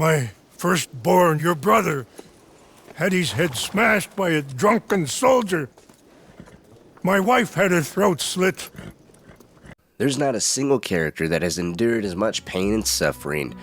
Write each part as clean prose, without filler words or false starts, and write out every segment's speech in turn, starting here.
My firstborn, your brother, had his head smashed by a drunken soldier. My wife had her throat slit. There's not a single character that has endured as much pain and suffering,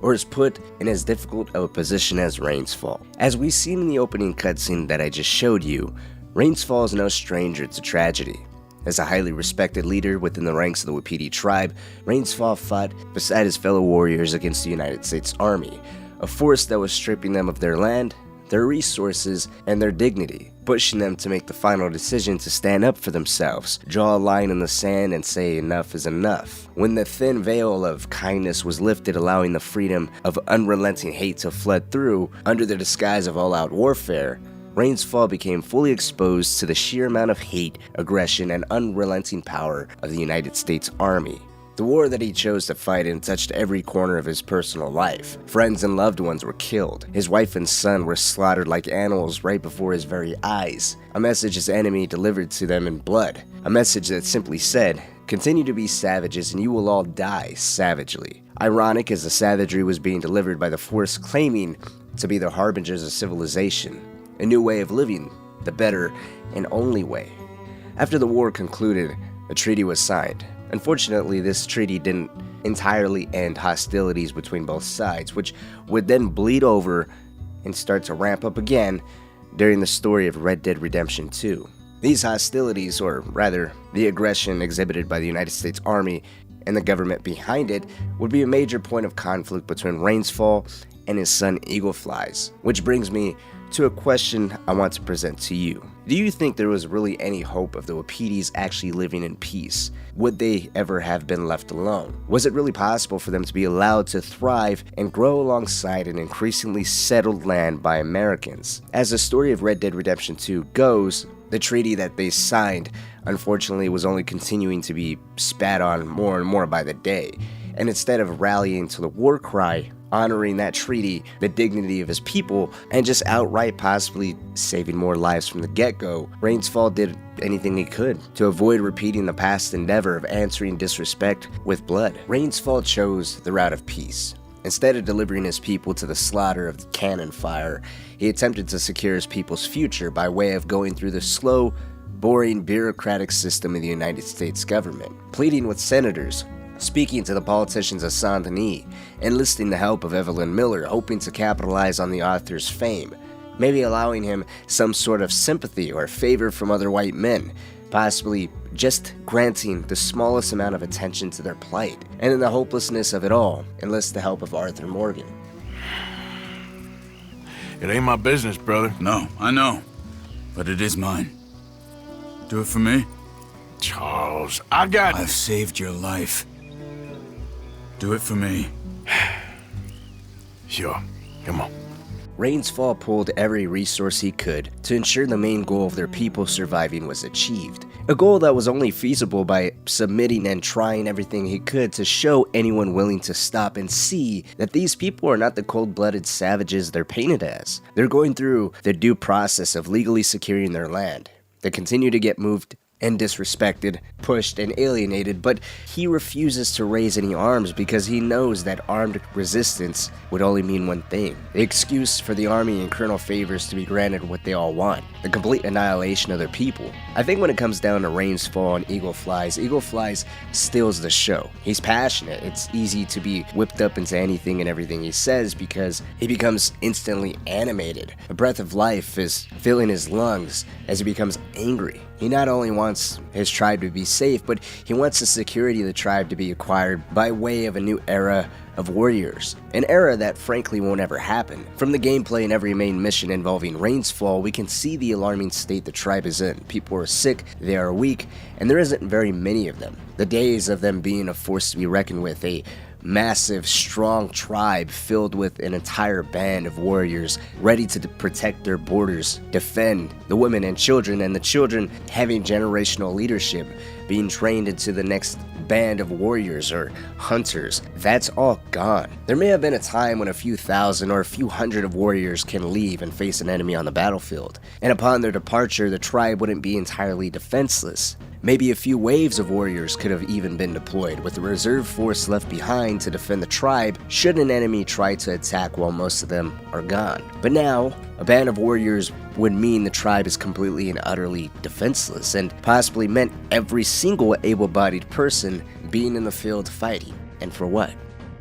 or is put in as difficult of a position as Rain's Fall. As we've seen in the opening cutscene that I just showed you, Rain's Fall is no stranger to tragedy. As a highly respected leader within the ranks of the Wapiti tribe, Rain's Fall fought beside his fellow warriors against the United States Army, a force that was stripping them of their land, their resources, and their dignity, pushing them to make the final decision to stand up for themselves, draw a line in the sand, and say enough is enough. When the thin veil of kindness was lifted, allowing the freedom of unrelenting hate to flood through, under the disguise of all-out warfare, Rain's Fall became fully exposed to the sheer amount of hate, aggression, and unrelenting power of the United States Army. The war that he chose to fight in touched every corner of his personal life. Friends and loved ones were killed. His wife and son were slaughtered like animals right before his very eyes. A message his enemy delivered to them in blood. A message that simply said, "Continue to be savages and you will all die savagely." Ironic as the savagery was being delivered by the force claiming to be the harbingers of civilization. A new way of living, the better and only way. After the war concluded, a treaty was signed. Unfortunately, this treaty didn't entirely end hostilities between both sides, which would then bleed over and start to ramp up again during the story of Red Dead Redemption 2. These hostilities, or rather, the aggression exhibited by the United States Army and the government behind it, would be a major point of conflict between Rain's Fall and his son Eagleflies, which brings me to a question I want to present to you. Do you think there was really any hope of the Wapitis actually living in peace? Would they ever have been left alone? Was it really possible for them to be allowed to thrive and grow alongside an increasingly settled land by Americans? As the story of Red Dead Redemption 2 goes, the treaty that they signed, unfortunately, was only continuing to be spat on more and more by the day. And instead of rallying to the war cry, honoring that treaty, the dignity of his people, and just outright possibly saving more lives from the get-go, Rain's Fall did anything he could to avoid repeating the past endeavor of answering disrespect with blood. Rain's Fall chose the route of peace. Instead of delivering his people to the slaughter of the cannon fire, he attempted to secure his people's future by way of going through the slow, boring, bureaucratic system of the United States government, pleading with senators, speaking to the politicians of Saint Denis, enlisting the help of Evelyn Miller, hoping to capitalize on the author's fame, maybe allowing him some sort of sympathy or favor from other white men, possibly just granting the smallest amount of attention to their plight, and in the hopelessness of it all, enlist the help of Arthur Morgan. It ain't my business, brother. No, I know, but it is mine. Do it for me? Charles, I've saved your life. Do it for me. Sure, come on. Rain's Fall pulled every resource he could to ensure the main goal of their people surviving was achieved. A goal that was only feasible by submitting and trying everything he could to show anyone willing to stop and see that these people are not the cold-blooded savages they're painted as. They're going through the due process of legally securing their land. They continue to get moved and disrespected, pushed, and alienated, but he refuses to raise any arms because he knows that armed resistance would only mean one thing: the excuse for the army and Colonel Favors to be granted what they all want, the complete annihilation of their people. I think when it comes down to Rain's Fall and Eagleflies steals the show. He's passionate. It's easy to be whipped up into anything and everything he says because he becomes instantly animated. A breath of life is filling his lungs as he becomes angry. He not only wants his tribe to be safe, but he wants the security of the tribe to be acquired by way of a new era of warriors. An era that frankly won't ever happen. From the gameplay in every main mission involving Rain's Fall, we can see the alarming state the tribe is in. People are sick, they are weak, and there isn't very many of them. The days of them being a force to be reckoned with, a massive, strong tribe filled with an entire band of warriors ready to protect their borders, defend the women and children, and the children having generational leadership being trained into the next band of warriors or hunters. That's all gone. There may have been a time when a few thousand or a few hundred of warriors can leave and face an enemy on the battlefield, and upon their departure, the tribe wouldn't be entirely defenseless. Maybe a few waves of warriors could have even been deployed, with a reserve force left behind to defend the tribe should an enemy try to attack while most of them are gone. But now, a band of warriors would mean the tribe is completely and utterly defenseless, and possibly meant every single able-bodied person being in the field fighting. And for what?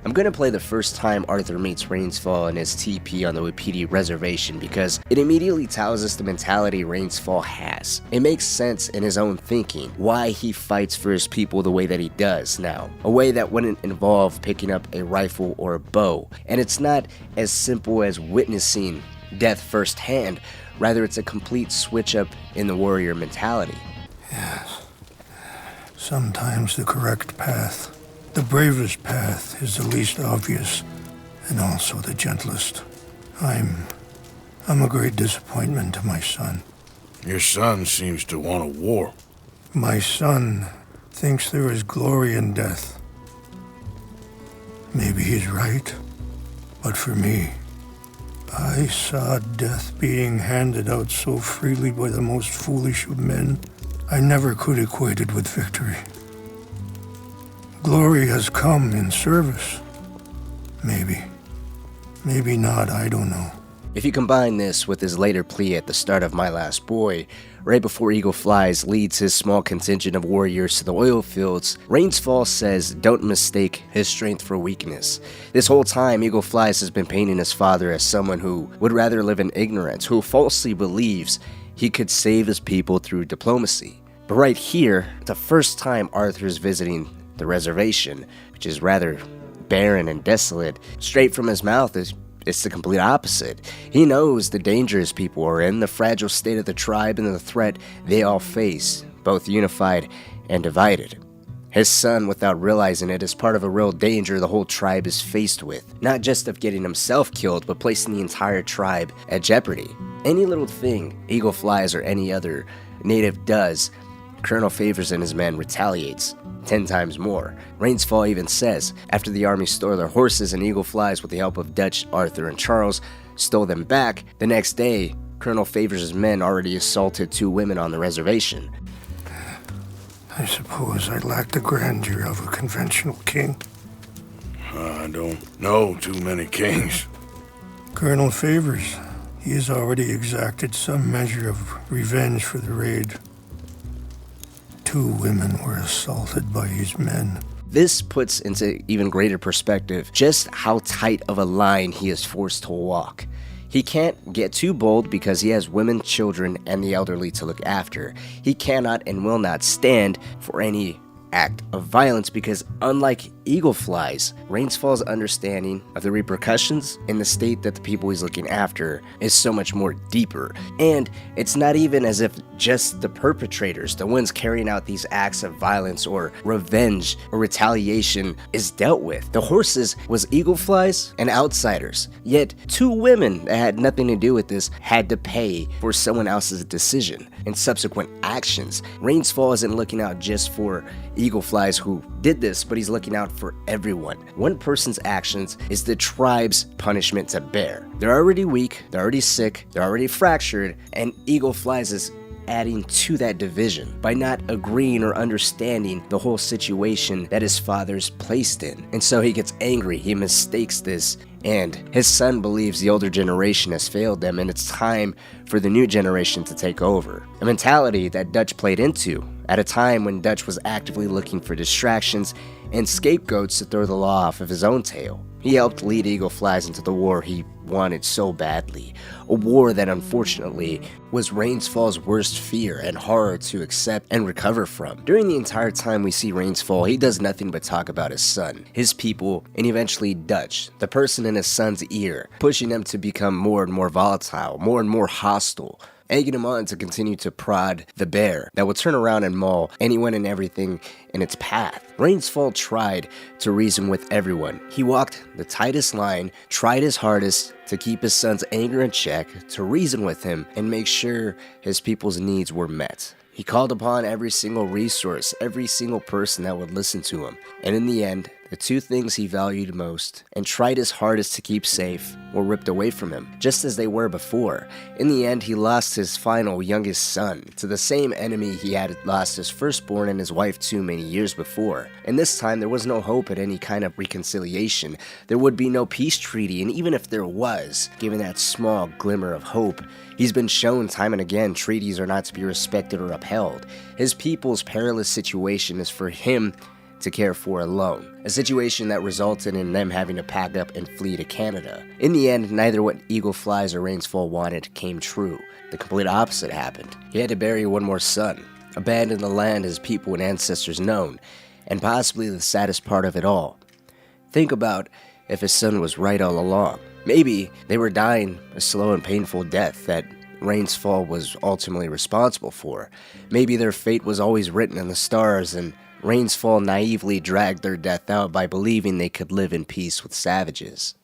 I'm going to play the first time Arthur meets Rainsfall in his TP on the Wapiti reservation because it immediately tells us the mentality Rainsfall has. It makes sense in his own thinking why he fights for his people the way that he does now, a way that wouldn't involve picking up a rifle or a bow. And it's not as simple as witnessing death firsthand, rather it's a complete switch up in the warrior mentality. Yes. Sometimes the correct path, the bravest path, is the least obvious, and also the gentlest. I'm a great disappointment to my son. Your son seems to want a war. My son thinks there is glory in death. Maybe he's right, but for me, I saw death being handed out so freely by the most foolish of men, I never could equate it with victory. Glory has come in service. Maybe. Maybe not, I don't know. If you combine this with his later plea at the start of My Last Boy, right before Eagle Flies leads his small contingent of warriors to the oil fields, Rainsfall says don't mistake his strength for weakness. This whole time, Eagle Flies has been painting his father as someone who would rather live in ignorance, who falsely believes he could save his people through diplomacy. But right here, the first time Arthur's visiting the reservation, which is rather barren and desolate, straight from his mouth it's the complete opposite. He knows the danger his people are in, the fragile state of the tribe, and the threat they all face, both unified and divided. His son, without realizing it, is part of a real danger the whole tribe is faced with, not just of getting himself killed, but placing the entire tribe at jeopardy. Any little thing Eagle Flies or any other native does, Colonel Favors and his men retaliates 10 times more. Rainsfall even says, after the army stole their horses and Eagle Flies, with the help of Dutch, Arthur, and Charles, stole them back, the next day, Colonel Favors' men already assaulted 2 women on the reservation. I suppose I lack the grandeur of a conventional king. I don't know too many kings. Colonel Favors, he has already exacted some measure of revenge for the raid. 2 women were assaulted by his men. This puts into even greater perspective just how tight of a line he is forced to walk. He can't get too bold because he has women, children, and the elderly to look after. He cannot and will not stand for any act of violence because, unlike Eagle Flies, Rainsfall's understanding of the repercussions in the state that the people he's looking after is so much more deeper. And it's not even as if just the perpetrators, the ones carrying out these acts of violence or revenge or retaliation, is dealt with. The horses was Eagle Flies and outsiders. Yet 2 women that had nothing to do with this had to pay for someone else's decision and subsequent actions. Rainsfall isn't looking out just for Eagle Flies who did this, but he's looking out for everyone. One person's actions is the tribe's punishment to bear. They're already weak, they're already sick, they're already fractured, and Eagle Flies is adding to that division by not agreeing or understanding the whole situation that his father's placed in. And so he gets angry, he mistakes this, and his son believes the older generation has failed them and it's time for the new generation to take over. A mentality that Dutch played into at a time when Dutch was actively looking for distractions and scapegoats to throw the law off of his own tail. He helped lead Eagle Flies into the war he wanted so badly, a war that unfortunately was Rainsfall's worst fear and horror to accept and recover from. During the entire time we see Rainsfall, he does nothing but talk about his son, his people, and eventually Dutch, the person in his son's ear, pushing him to become more and more volatile, more and more hostile, egging him on to continue to prod the bear that will turn around and maul anyone and everything in its path. Rainsfall tried to reason with everyone. He walked the tightest line, tried his hardest to keep his son's anger in check, to reason with him and make sure his people's needs were met. He called upon every single resource, every single person that would listen to him, and in the end, the two things he valued most and tried his hardest to keep safe were ripped away from him, just as they were before. In the end, he lost his final youngest son to the same enemy he had lost his firstborn and his wife to many years before. And this time, there was no hope at any kind of reconciliation. There would be no peace treaty, and even if there was, given that small glimmer of hope, he's been shown time and again treaties are not to be respected or upheld. His people's perilous situation is for him to care for alone, a situation that resulted in them having to pack up and flee to Canada. In the end, neither what Eagle Flies or Rainsfall wanted came true. The complete opposite happened. He had to bury one more son, abandon the land his people and ancestors known, and possibly the saddest part of it all. Think about if his son was right all along. Maybe they were dying a slow and painful death that Rainsfall was ultimately responsible for. Maybe their fate was always written in the stars, and Rainsfall naively dragged their death out by believing they could live in peace with savages.